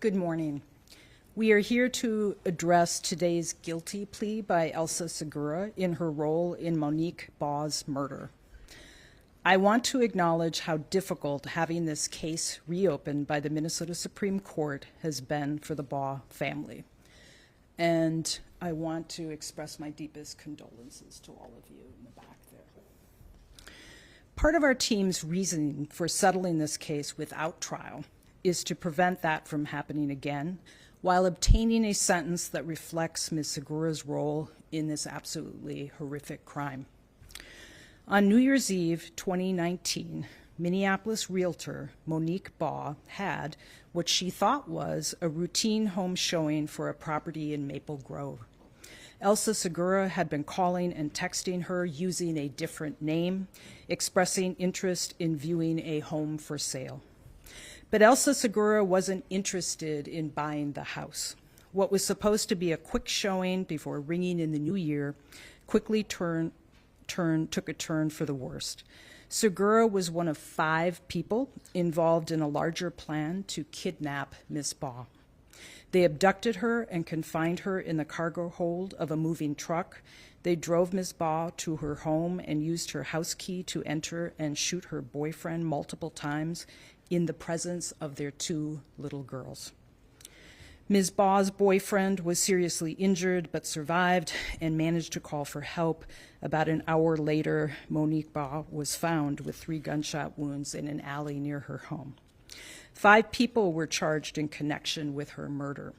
Good morning. We are here to address today's guilty plea by Elsa Segura in her role in Monique Baugh's murder. I want to acknowledge how difficult having this case reopened by the Minnesota Supreme Court has been for the Baugh family. And I want to express my deepest condolences to all of you in the back there. Part of our team's reasoning for settling this case without trial is to prevent that from happening again, while obtaining a sentence that reflects Ms. Segura's role in this absolutely horrific crime. On New Year's Eve 2019, Minneapolis realtor Monique Baugh had what she thought was a routine home showing for a property in Maple Grove. Elsa Segura had been calling and texting her using a different name, expressing interest in viewing a home for sale. But Elsa Segura wasn't interested in buying the house. What was supposed to be a quick showing before ringing in the new year quickly took a turn for the worst. Segura was one of 5 people involved in a larger plan to kidnap Ms. Baugh. They abducted her and confined her in the cargo hold of a moving truck. They drove Ms. Baugh to her home and used her house key to enter and shoot her boyfriend multiple times in the presence of their 2 little girls. Ms. Baugh's boyfriend was seriously injured but survived and managed to call for help. About an hour later, Monique Baugh was found with 3 gunshot wounds in an alley near her home. 5 people were charged in connection with her murder.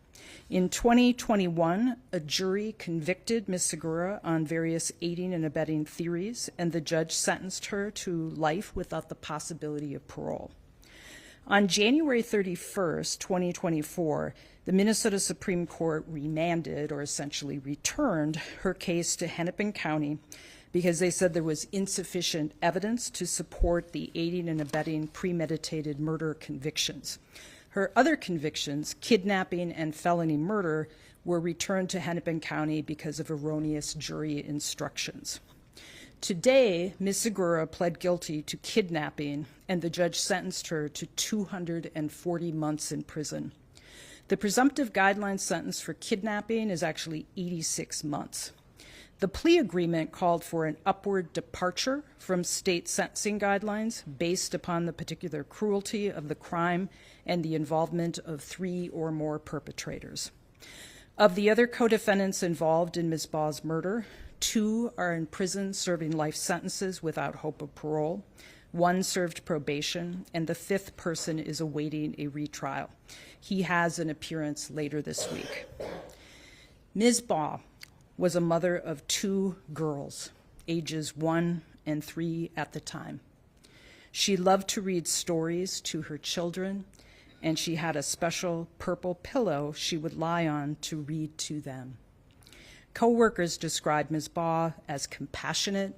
In 2021, a jury convicted Ms. Segura on various aiding and abetting theories, and the judge sentenced her to life without the possibility of parole. On January 31st, 2024, the Minnesota Supreme Court remanded, or essentially returned, her case to Hennepin-County because they said there was insufficient evidence to support the aiding and abetting premeditated murder convictions. Her other convictions, kidnapping and felony murder, were returned to Hennepin County because of erroneous jury instructions. Today, Ms. Segura pled guilty to kidnapping, and the judge sentenced her to 240 months in prison. The presumptive guideline sentence for kidnapping is actually 86 months. The plea agreement called for an upward departure from state sentencing guidelines based upon the particular cruelty of the crime and the involvement of 3 or more perpetrators. Of the other co-defendants involved in Ms. Baugh's murder, 2 are in prison serving life sentences without hope of parole. 1 served probation, and the 5th person is awaiting a retrial. He has an appearance later this week. Ms. Baugh was a mother of 2 girls, ages 1 and 3 at the time. She loved to read stories to her children, and she had a special purple pillow she would lie on to read to them. Co-workers described Ms. Baugh as compassionate,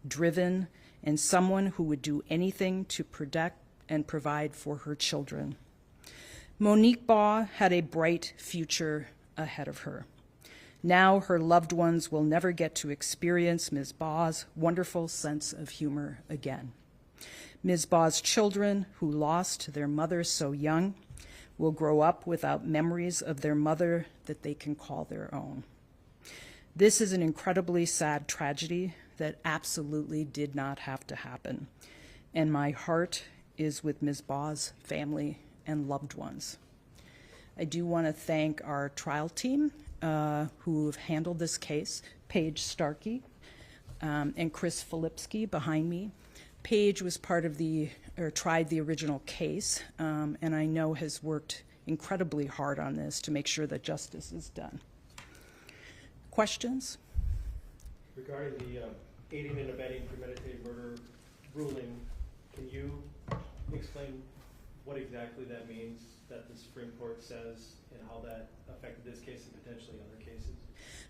driven, and someone who would do anything to protect and provide for her children. Monique Baugh had a bright future ahead of her. Now her loved ones will never get to experience Ms. Baugh's wonderful sense of humor again. Ms. Baugh's children, who lost their mother so young, will grow up without memories of their mother that they can call their own. This is an incredibly sad tragedy that absolutely did not have to happen, and my heart is with Ms. Baugh's family and loved ones. I do want to thank our trial team who have handled this case, Paige Starkey and Chris Filipski behind me. Paige was tried the original case, and I know has worked incredibly hard on this to make sure that justice is done. Questions? Regarding the aiding and abetting premeditated murder ruling, can you explain what exactly that means that the Supreme Court says and how that affected this case and potentially other cases?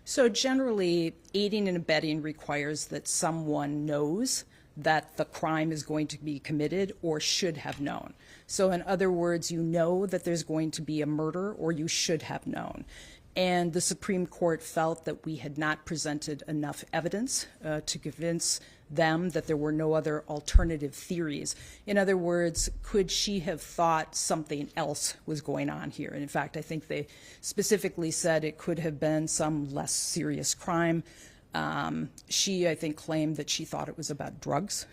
So generally, aiding and abetting requires that someone knows that the crime is going to be committed or should have known. So in other words, you know that there's going to be a murder or you should have known. And the Supreme Court felt that we had not presented enough evidence to convince them that there were no other alternative theories. In other words, could she have thought something else was going on here? And in fact, I think they specifically said it could have been some less serious crime. She, I think, claimed that she thought it was about drugs.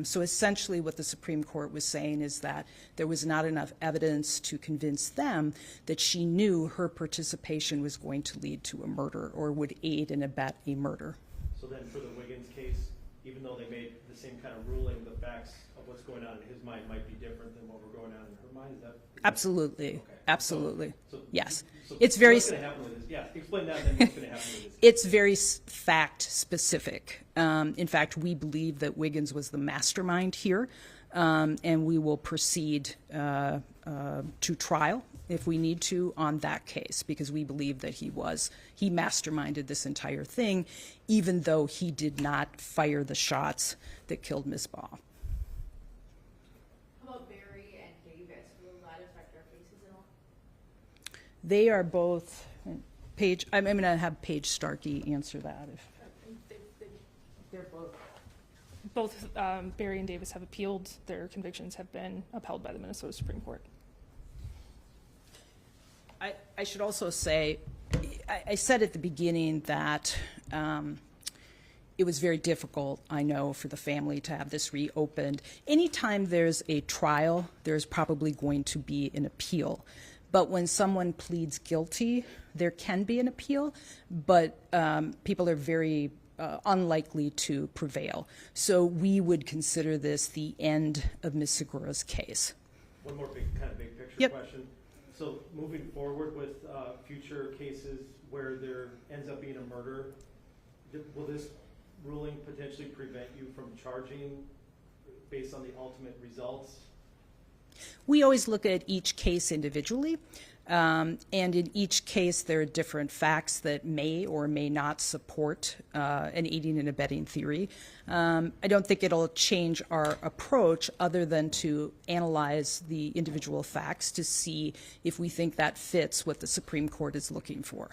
So essentially what the Supreme Court was saying is that there was not enough evidence to convince them that she knew her participation was going to lead to a murder or would aid and abet a murder. So then for the Wiggins case, even though they made the same kind of ruling, the facts of what's going on in his mind might be different than what were going on in her mind? Is that Absolutely. Okay. Absolutely. So yes. So it's very... What's going to happen with this? Yeah, explain that and then what's going to happen with this? It's very fact specific. In fact, we believe that Wiggins was the mastermind here, and we will proceed to trial if we need to on that case, because we believe that he masterminded this entire thing, even though he did not fire the shots that killed Ms. Baugh. How about Barry and Davis? Will that affect our cases at all? They are both, Paige, I'm going to have Paige Starkey answer that. They're both Barry and Davis have appealed. Their convictions have been upheld by the Minnesota Supreme Court. I should also say, I said at the beginning that it was very difficult, I know, for the family to have this reopened. Anytime there's a trial, there's probably going to be an appeal. But when someone pleads guilty, there can be an appeal, but people are very unlikely to prevail. So we would consider this the end of Ms. Segura's case. One more big picture Yep. question. So moving forward with future cases where there ends up being a murder, will this ruling potentially prevent you from charging based on the ultimate results? We always look at each case individually, and in each case there are different facts that may or may not support an aiding and abetting theory. I don't think it'll change our approach other than to analyze the individual facts to see if we think that fits what the Supreme Court is looking for.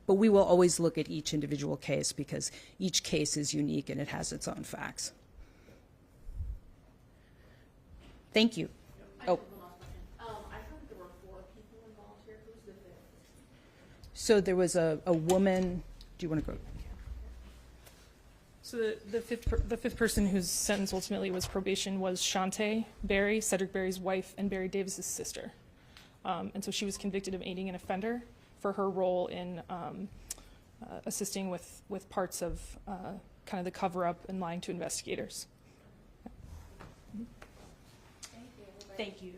But we will always look at each individual case because each case is unique and it has its own facts. Thank you. I Oh. have one last question. I heard there were 4 people involved here. Who's the 5th? So there was a woman. Do you want to go? So the fifth person whose sentence ultimately was probation was Shantae Barry, Cedric Barry's wife, and Barry Davis's sister. And so she was convicted of aiding an offender for her role in assisting with parts of kind of the cover-up and lying to investigators. Thank you. Thank you.